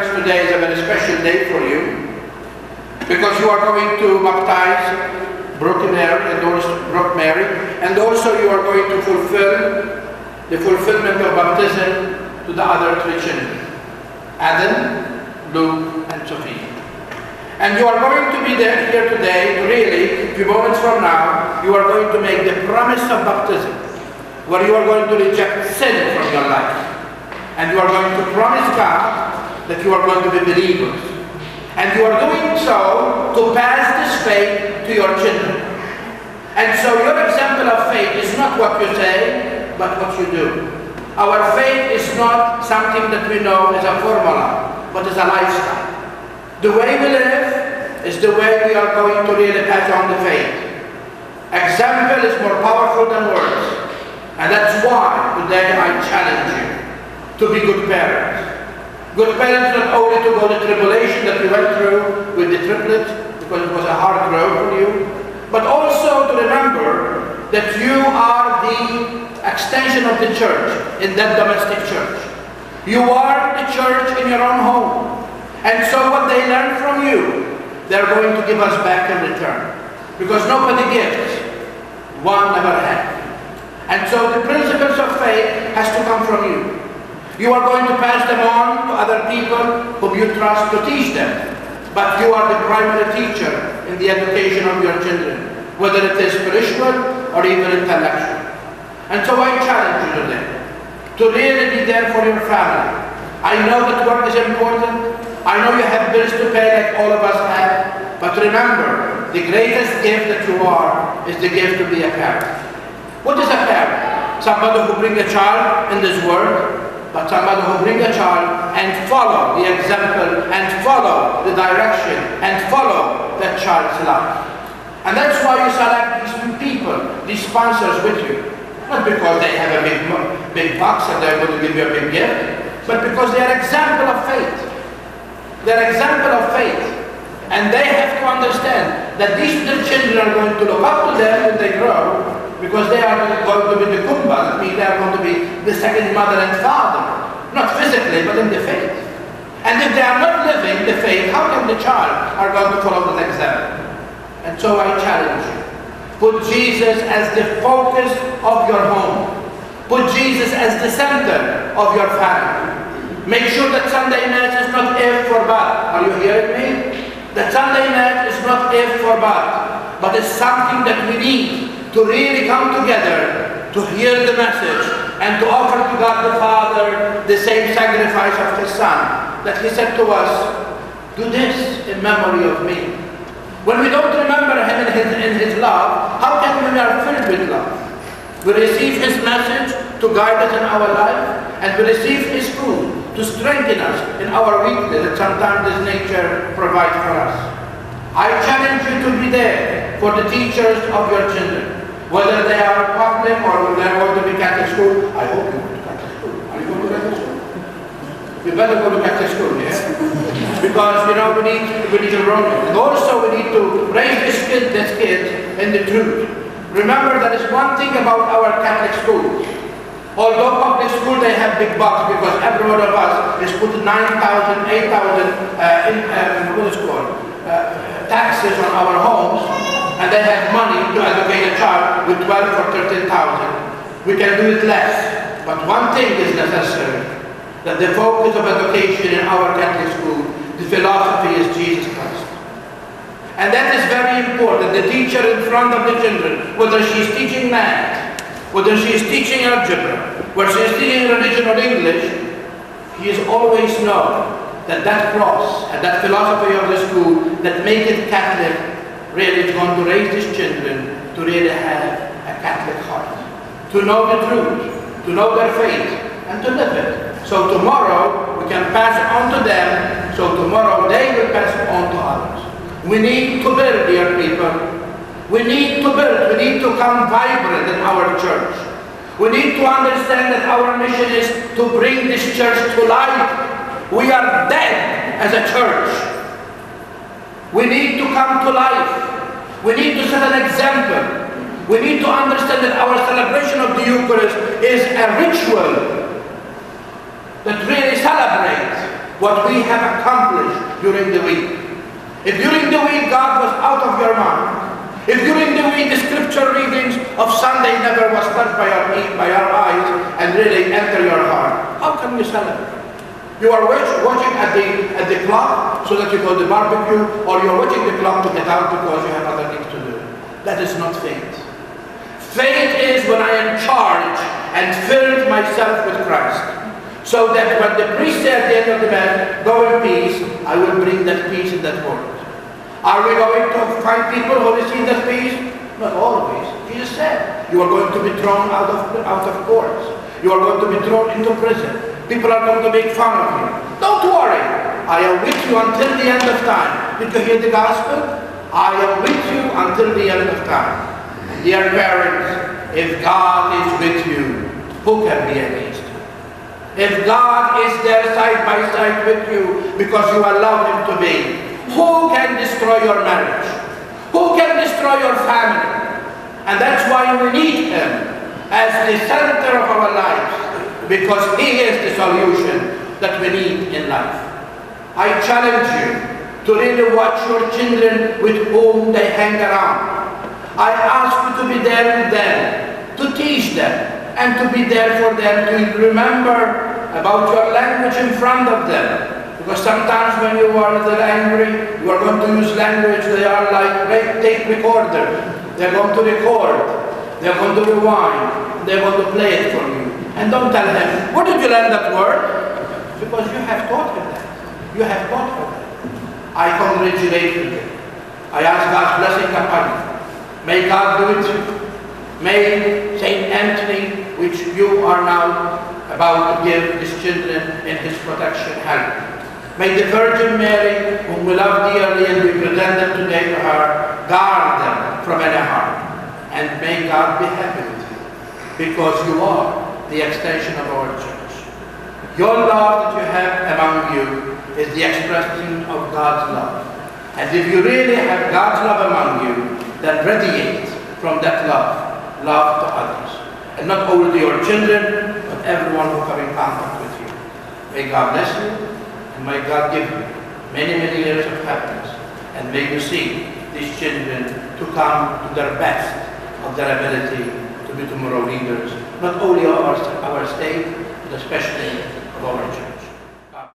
parents, today is a very special day for you, because you are going to baptize Brooke Mary, and also you are going to fulfill the fulfillment of baptism to the other three children, Adam, Luke, and Sophie. And you are going to be there here today, really, a few moments from now, you are going to make the promise of baptism, where you are going to reject sin from your life. And you are going to promise God that you are going to be believers. And you are doing so to pass this faith to your children. And so your example of faith is not what you say, but what you do. Our faith is not something that we know as a formula, but as a lifestyle. The way we live is the way we are going to really pass on the faith. Example is more powerful than words. And that's why today I challenge you to be good parents. Good parents not only to go the tribulation that we went through with the triplets, because it was a hard road for you, but also to remember that you are the extension of the church in that domestic church. You are the church in your own home. And so what they learn from you, they're going to give us back in return. Because nobody gives, one never had. And so the principles of faith has to come from you. You are going to pass them on to other people whom you trust to teach them. But you are the primary teacher in the education of your children, whether it is spiritual or even intellectual. And so I challenge you today to really be there for your family. I know that work is important. I know you have bills to pay like all of us have. But remember, the greatest gift that you are is the gift to be a parent. What is a parent? Somebody who brings a child in this world, but somebody who brings a child and follow the example and follow the direction and follow that child's life. And that's why you select these people, these sponsors with you. Not because they have a big box and they're going to give you a big gift, but because they are example of faith. They're example of faith. And they have to understand that these little children are going to look up to them when they grow, because they are going to be the kumbas. I mean, they are going to be the second mother and father. Not physically, but in the faith. And if they are not living the faith, how can the child are going to follow that example? And so I challenge you. Put Jesus as the focus of your home. Put Jesus as the center of your family. Make sure that Sunday Mass is not if for but. Are you hearing me? That Sunday Mass is not if for but it's something that we need to really come together to hear the message and to offer to God the Father the same sacrifice of His Son, that He said to us, do this in memory of me. When we don't remember Him in His love, how can we be filled with love? We receive His message to guide us in our life, and we receive His food to strengthen us in our weakness that sometimes this nature provides for us. I challenge you to be there for the teachers of your children, whether they are public or they are going to be Catholic school. I hope you go to Catholic school. Are you going to Catholic school? You better go to Catholic school, yeah? Because, you know, we need to run. And also we need to raise this kid in the truth. Remember, there is one thing about our Catholic schools. Although public school, they have big bucks, because every one of us is put 9,000, 8,000 taxes on our homes, and they have money to educate a child with 12 or 13,000. We can do it less. But one thing is necessary, that the focus of education in our Catholic school, the philosophy is Jesus Christ. And that is very important. The teacher in front of the children, whether she is teaching math, whether she is teaching algebra, whether she is teaching religion or English, he is always know that that cross and that philosophy of the school that make it Catholic really is going to raise these children to really have a Catholic heart, to know the truth, to know their faith, and to live it. So tomorrow we can pass it on to them, so tomorrow they will pass it on to others. We need to build, dear people. We need to build. We need to come vibrant in our church. We need to understand that our mission is to bring this church to life. We are dead as a church. We need to come to life. We need to set an example. We need to understand that our celebration of the Eucharist is a ritual that really celebrates what we have accomplished during the week. If during the week God was out of your mind, if during the week the scripture readings of Sunday never was touched by our eyes and really enter your heart, how can you celebrate? You are watching at the clock so that you go to the barbecue, or you're watching the clock to get out because you have other things to do. That is not faith. Faith is when I am charged and filled myself with Christ, so that when the priest said at the end of the mass, go in peace, I will bring that peace in that world. Are we going to find people who receive that peace? Not always. Jesus said, you are going to be thrown out of courts. You are going to be thrown into prison. People are going to make fun of you. Don't worry. I am with you until the end of time. Did you hear the gospel? I am with you until the end of time. Dear parents, if God is with you, who can be against you? If God is there side by side with you because you allow Him to be, who can destroy your marriage? Who can destroy your family? And that's why we need Him as the center of our lives, because He is the solution that we need in life. I challenge you to really watch your children with whom they hang around. I ask you to be there with them, to teach them, and to be there for them, to remember about your language in front of them. Because sometimes when you are a little angry, you are going to use language, they are like tape recorders. They're going to record, they're going to rewind, they're going to play it for you. And don't tell them, where did you learn that word? Because you have taught him that. You have taught him that. I congratulate you. I ask God's blessing upon you. May God do it. May St. Anthony, which you are now about to give his children in his protection, help. May the Virgin Mary, whom we love dearly and we present them today to her, guard them from any harm. And may God be happy with you, because you are the extension of our church. Your love that you have among you is the expression of God's love. And if you really have God's love among you, then radiate from that love to others. And not only your children, but everyone who comes in contact with you. May God bless you. And may God give you many, many years of happiness. And may you see these children to come to their best of their ability to be tomorrow leaders, not only of our state, but especially of our church.